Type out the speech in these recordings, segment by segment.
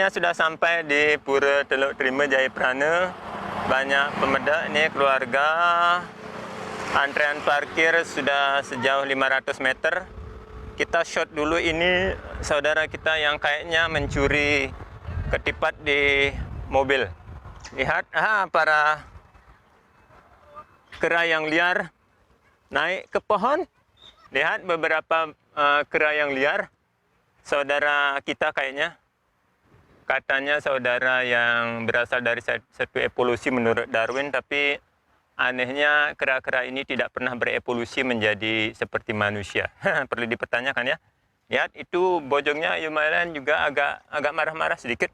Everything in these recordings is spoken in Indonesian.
akhirnya sudah sampai di Pura Teluk Terima Jayaprana. Banyak pemuda ini keluarga. Antrean parkir sudah sejauh 500 meter. Kita shot dulu ini saudara kita yang kayaknya mencuri ketipat di mobil. Lihat para kera yang liar naik ke pohon. Lihat beberapa kera yang liar. Saudara kita kayaknya. Katanya saudara yang berasal dari satu evolusi menurut Darwin, tapi anehnya kera-kera ini tidak pernah berevolusi menjadi seperti manusia. Perlu dipertanyakan ya. Lihat itu bojongnya lumayan juga agak marah-marah sedikit.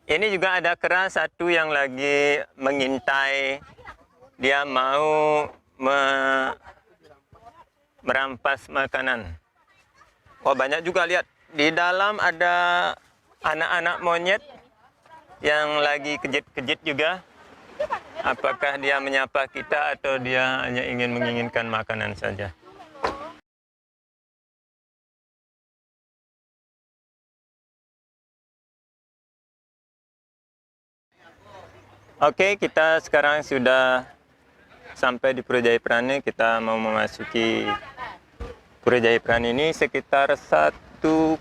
Ini juga ada kera satu yang lagi mengintai. Dia mau merampas makanan. Wah, banyak juga, lihat. Di dalam ada anak-anak monyet yang lagi kejit-kejit juga. Apakah dia menyapa kita atau dia hanya ingin menginginkan makanan saja? Oke, kita sekarang sudah sampai di Pura Jayaprana. Kita mau memasuki Pura Jayaprana ini sekitar 1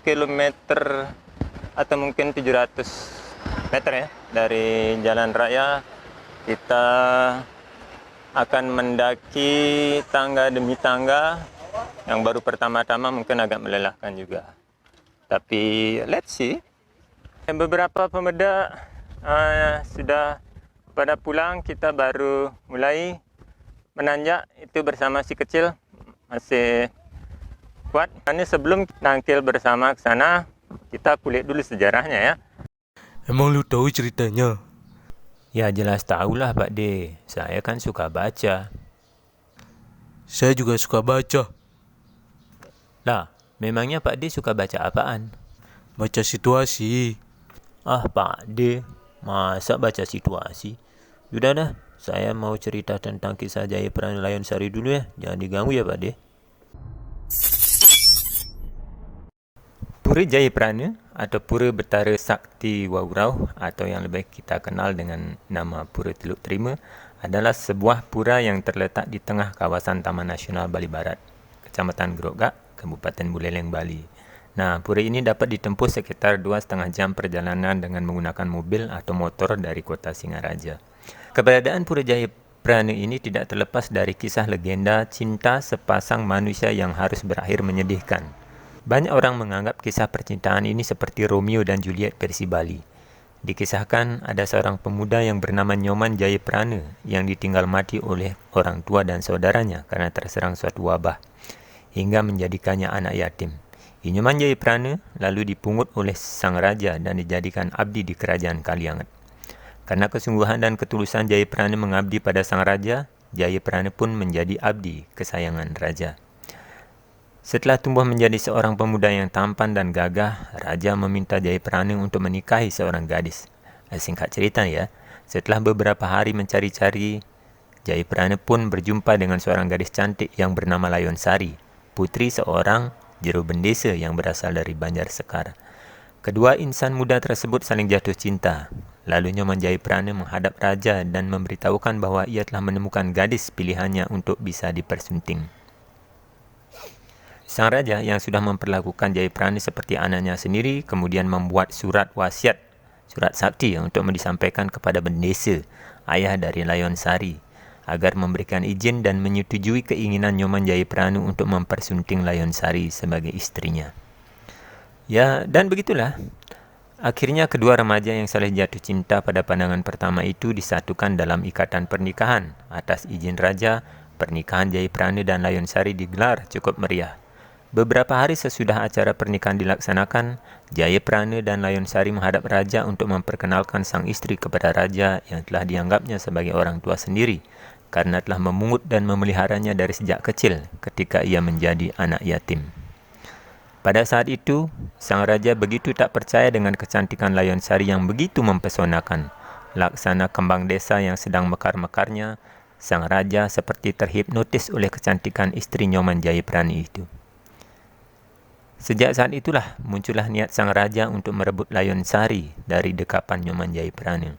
kilometer atau mungkin 700 meter ya dari jalan raya. Kita akan mendaki tangga demi tangga. Yang baru pertama-tama mungkin agak melelahkan juga. Tapi let's see. Beberapa pemuda sudah pada pulang. Kita baru mulai menanjak itu bersama si kecil. Masih kuat. Ini sebelum nangkil bersama ke sana, kita kulik dulu sejarahnya ya. Emang lu tahu ceritanya? Ya jelas tahulah Pak D, saya kan suka baca. Saya juga suka baca. Lah, memangnya Pak D suka baca apaan? Baca situasi. Ah Pak D, masa baca situasi? Sudah dah, saya mau cerita tentang kisah Jayaprana Layon Sari dulu ya, jangan diganggu ya Pak D. Pura Jayaprana atau Pura Betara Sakti Waurau atau yang lebih kita kenal dengan nama Pura Teluk Terima adalah sebuah pura yang terletak di tengah kawasan Taman Nasional Bali Barat, Kecamatan Gerogak, Kabupaten Buleleng, Bali. Nah, pura ini dapat ditempuh sekitar 2,5 jam perjalanan dengan menggunakan mobil atau motor dari kota Singaraja. Keberadaan Pura Jayaprana ini tidak terlepas dari kisah legenda cinta sepasang manusia yang harus berakhir menyedihkan. Banyak orang menganggap kisah percintaan ini seperti Romeo dan Juliet versi Bali. Dikisahkan ada seorang pemuda yang bernama Nyoman Jayaprana yang ditinggal mati oleh orang tua dan saudaranya karena terserang suatu wabah, hingga menjadikannya anak yatim. Nyoman Jayaprana lalu dipungut oleh sang raja dan dijadikan abdi di kerajaan Kaliangat. Karena kesungguhan dan ketulusan Jayaprana mengabdi pada sang raja, Jayaprana pun menjadi abdi kesayangan raja. Setelah tumbuh menjadi seorang pemuda yang tampan dan gagah, raja meminta Jayaprana untuk menikahi seorang gadis. Singkat cerita ya, setelah beberapa hari mencari-cari, Jayaprana pun berjumpa dengan seorang gadis cantik yang bernama Layon Sari, putri seorang juru bendesa yang berasal dari Banjar Sekar. Kedua insan muda tersebut saling jatuh cinta. Lalu Nyoman Jayaprana menghadap raja dan memberitahukan bahwa ia telah menemukan gadis pilihannya untuk bisa dipersunting. Sang raja yang sudah memperlakukan Jayaprana seperti anaknya sendiri kemudian membuat surat wasiat, surat sakti untuk disampaikan kepada bendesa, ayah dari Layon Sari, agar memberikan izin dan menyetujui keinginan Nyoman Jayaprana untuk mempersunting Layon Sari sebagai istrinya. Ya, dan begitulah. Akhirnya kedua remaja yang saling jatuh cinta pada pandangan pertama itu disatukan dalam ikatan pernikahan. Atas izin raja, pernikahan Jayaprana dan Layon Sari digelar cukup meriah. Beberapa hari sesudah acara pernikahan dilaksanakan, Jayaprana dan Layon Sari menghadap raja untuk memperkenalkan sang istri kepada raja yang telah dianggapnya sebagai orang tua sendiri karena telah memungut dan memeliharanya dari sejak kecil ketika ia menjadi anak yatim. Pada saat itu, sang raja begitu tak percaya dengan kecantikan Layon Sari yang begitu mempesonakan. Laksana kembang desa yang sedang mekar-mekarnya, sang raja seperti terhipnotis oleh kecantikan istri Nyoman Jayaprana itu. Sejak saat itulah muncullah niat sang raja untuk merebut Layon Sari dari dekapan Nyoman Jayapurana.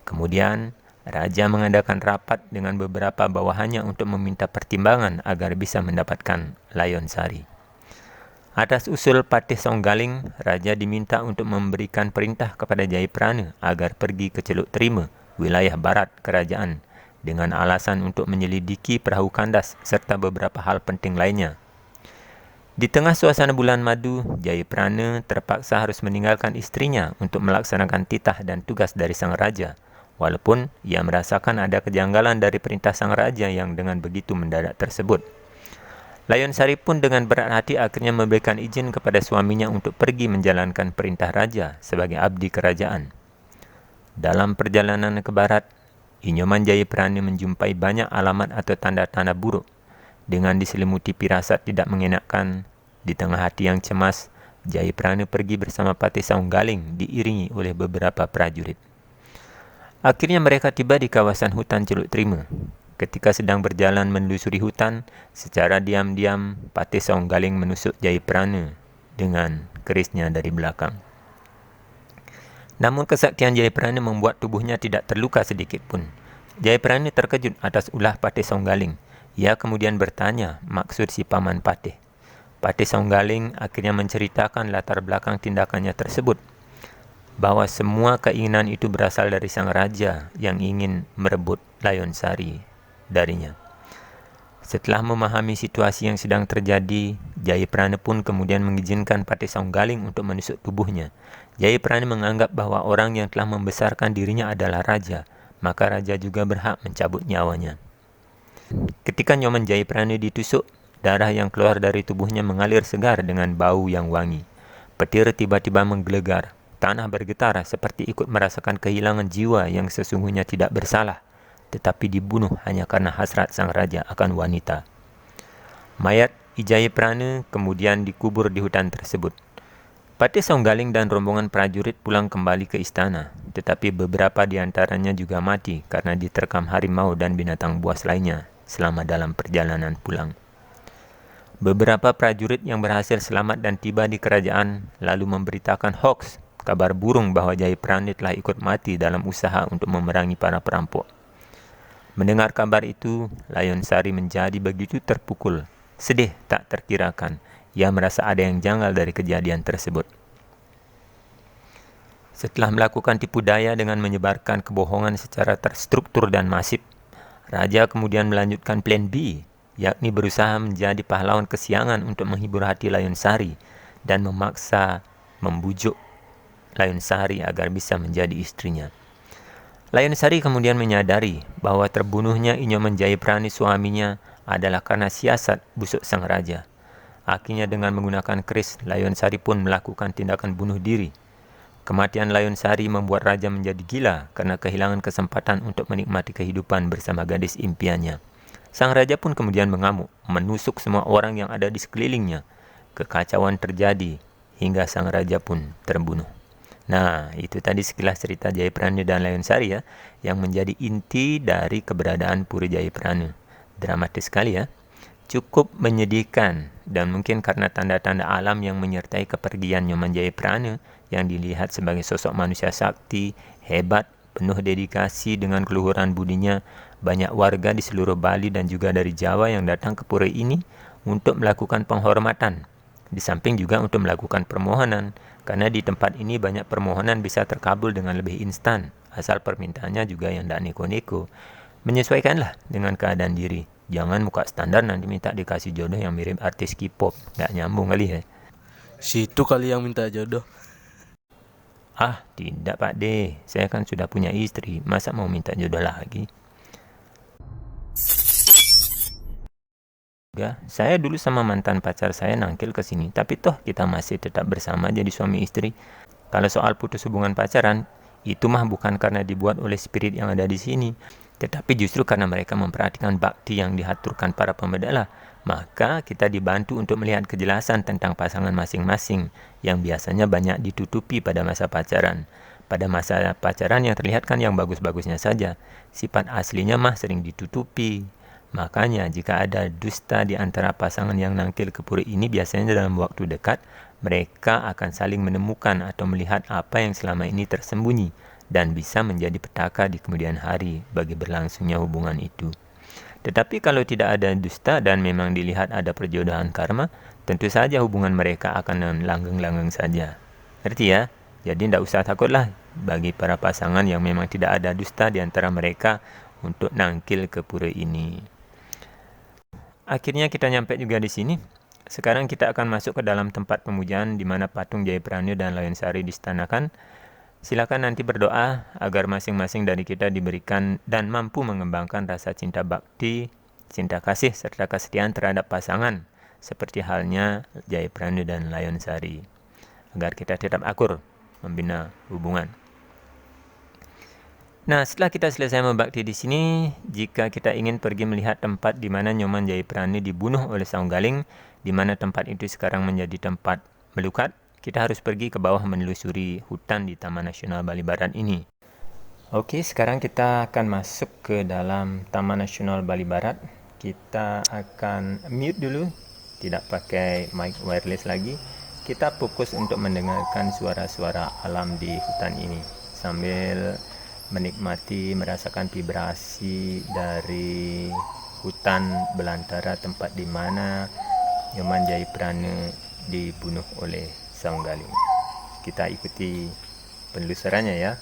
Kemudian, raja mengadakan rapat dengan beberapa bawahannya untuk meminta pertimbangan agar bisa mendapatkan Layon Sari. Atas usul Patih Songgaling, raja diminta untuk memberikan perintah kepada Jayapurana agar pergi ke Celuk Terima, wilayah barat kerajaan, dengan alasan untuk menyelidiki perahu kandas serta beberapa hal penting lainnya. Di tengah suasana bulan madu, Jayapurana terpaksa harus meninggalkan istrinya untuk melaksanakan titah dan tugas dari sang raja, walaupun ia merasakan ada kejanggalan dari perintah sang raja yang dengan begitu mendadak tersebut. Layon Sari pun dengan berat hati akhirnya memberikan izin kepada suaminya untuk pergi menjalankan perintah raja sebagai abdi kerajaan. Dalam perjalanan ke barat, Nyoman Jayapurana menjumpai banyak alamat atau tanda-tanda buruk. Dengan diselimuti firasat tidak mengenakan, di tengah hati yang cemas, Jayapurana pergi bersama Patih Songgaling diiringi oleh beberapa prajurit. Akhirnya mereka tiba di kawasan hutan Celuk Terima. Ketika sedang berjalan menelusuri hutan, secara diam-diam Patih Songgaling menusuk Jayapurana dengan kerisnya dari belakang. Namun kesaktian Jayapurana membuat tubuhnya tidak terluka sedikit pun. Jayapurana terkejut atas ulah Patih Songgaling. Ia kemudian bertanya maksud si paman Patih. Patih Songgaling akhirnya menceritakan latar belakang tindakannya tersebut, bahwa semua keinginan itu berasal dari sang raja yang ingin merebut Layon Sari darinya. Setelah memahami situasi yang sedang terjadi, Jayapurana pun kemudian mengizinkan Patih Songgaling untuk menusuk tubuhnya. Jayapurana menganggap bahwa orang yang telah membesarkan dirinya adalah raja, maka raja juga berhak mencabut nyawanya. Ketika Nyoman Jayapurana ditusuk, darah yang keluar dari tubuhnya mengalir segar dengan bau yang wangi. Petir tiba-tiba menggelegar. Tanah bergetar seperti ikut merasakan kehilangan jiwa yang sesungguhnya tidak bersalah, tetapi dibunuh hanya karena hasrat sang raja akan wanita. Mayat Jayapurana kemudian dikubur di hutan tersebut. Patih Songgaling dan rombongan prajurit pulang kembali ke istana, tetapi beberapa di antaranya juga mati karena diterkam harimau dan binatang buas lainnya selama dalam perjalanan pulang. Beberapa prajurit yang berhasil selamat dan tiba di kerajaan lalu memberitakan hoax, kabar burung bahwa Jayapurana telah ikut mati dalam usaha untuk memerangi para perampok. Mendengar kabar itu, Layon Sari menjadi begitu terpukul, sedih tak terkirakan. Ia merasa ada yang janggal dari kejadian tersebut. Setelah melakukan tipu daya dengan menyebarkan kebohongan secara terstruktur dan masif, raja kemudian melanjutkan plan B, yakni berusaha menjadi pahlawan kesiangan untuk menghibur hati Layon Sari dan memaksa membujuk Layon Sari agar bisa menjadi istrinya. Layon Sari kemudian menyadari bahwa terbunuhnya Nyoman Jayapurana suaminya adalah karena siasat busuk sang raja. Akhirnya dengan menggunakan keris, Layon Sari pun melakukan tindakan bunuh diri. Kematian Layon Sari membuat raja menjadi gila karena kehilangan kesempatan untuk menikmati kehidupan bersama gadis impiannya. Sang raja pun kemudian mengamuk, menusuk semua orang yang ada di sekelilingnya. Kekacauan terjadi hingga sang raja pun terbunuh. Nah, itu tadi sekilas cerita Jayapurana dan Layon Sari ya, yang menjadi inti dari keberadaan Pura Jayapurana. Dramatis sekali ya. Cukup menyedihkan, dan mungkin karena tanda-tanda alam yang menyertai kepergian Nyoman Jayapurana yang dilihat sebagai sosok manusia sakti, hebat, penuh dedikasi dengan keluhuran budinya, banyak warga di seluruh Bali dan juga dari Jawa yang datang ke pura ini untuk melakukan penghormatan. Di samping juga untuk melakukan permohonan, karena di tempat ini banyak permohonan bisa terkabul dengan lebih instan, asal permintaannya juga yang tidak neko-neko. Menyesuaikanlah dengan keadaan diri. Jangan muka standar nanti minta dikasih jodoh yang mirip artis K-pop. Nggak nyambung kali ya. Situ kali yang minta jodoh. Ah, tidak Pak D. Saya kan sudah punya istri. Masa mau minta jodoh lagi? Ya, saya dulu sama mantan pacar saya nangkil ke sini. Tapi toh kita masih tetap bersama jadi suami istri. Kalau soal putus hubungan pacaran, itu mah bukan karena dibuat oleh spirit yang ada di sini, tetapi justru karena mereka memperhatikan bakti yang dihaturkan para pembedala. Maka kita dibantu untuk melihat kejelasan tentang pasangan masing-masing yang biasanya banyak ditutupi pada masa pacaran. Pada masa pacaran yang terlihat kan yang bagus-bagusnya saja. Sifat aslinya mah sering ditutupi. Makanya jika ada dusta di antara pasangan yang nangkil ke pura ini, biasanya dalam waktu dekat mereka akan saling menemukan atau melihat apa yang selama ini tersembunyi dan bisa menjadi petaka di kemudian hari bagi berlangsungnya hubungan itu. Tetapi kalau tidak ada dusta dan memang dilihat ada perjodohan karma, tentu saja hubungan mereka akan langgeng-langgeng saja. Ngerti ya? Jadi tidak usah takutlah bagi para pasangan yang memang tidak ada dusta di antara mereka untuk nangkil ke pura ini. Akhirnya kita nyampe juga di sini. Sekarang kita akan masuk ke dalam tempat pemujaan di mana patung Jayaprana dan Layonsari distanakan. Silakan nanti berdoa agar masing-masing dari kita diberikan dan mampu mengembangkan rasa cinta bakti, cinta kasih, serta kesetiaan terhadap pasangan, seperti halnya Jayaprana dan Layonsari, agar kita tetap akur membina hubungan. Nah, setelah kita selesai membakti di sini, jika kita ingin pergi melihat tempat di mana Nyoman Jayaprana dibunuh oleh Saunggaling, di mana tempat itu sekarang menjadi tempat melukat, kita harus pergi ke bawah menelusuri hutan di Taman Nasional Bali Barat ini. Oke, sekarang kita akan masuk ke dalam Taman Nasional Bali Barat. Kita akan mute dulu, tidak pakai mic wireless lagi. Kita fokus untuk mendengarkan suara-suara alam di hutan ini sambil menikmati, merasakan vibrasi dari hutan belantara tempat di mana Nyoman Jayaprana dibunuh oleh Saunggaling. Kita ikuti penelusurannya ya.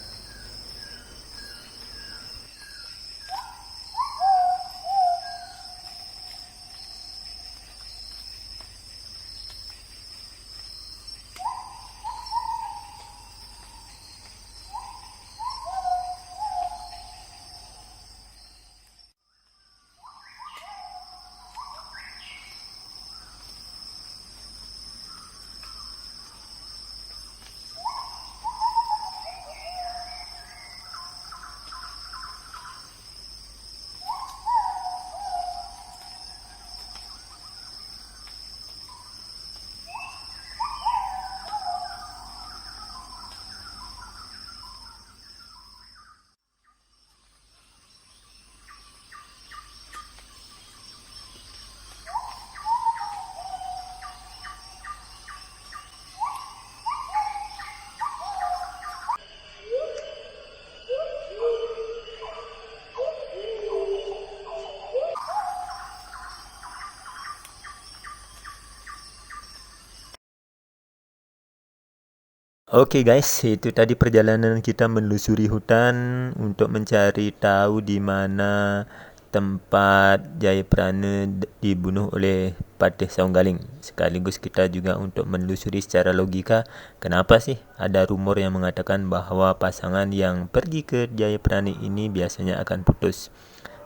Oke guys, itu tadi perjalanan kita menelusuri hutan untuk mencari tahu di mana tempat Jayaprana dibunuh oleh Patih Saunggaling. Sekaligus kita juga untuk menelusuri secara logika kenapa sih ada rumor yang mengatakan bahwa pasangan yang pergi ke Jayaprana ini biasanya akan putus.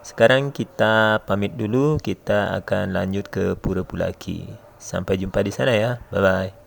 Sekarang kita pamit dulu, kita akan lanjut ke Pura Pulaki. Sampai jumpa di sana ya. Bye bye.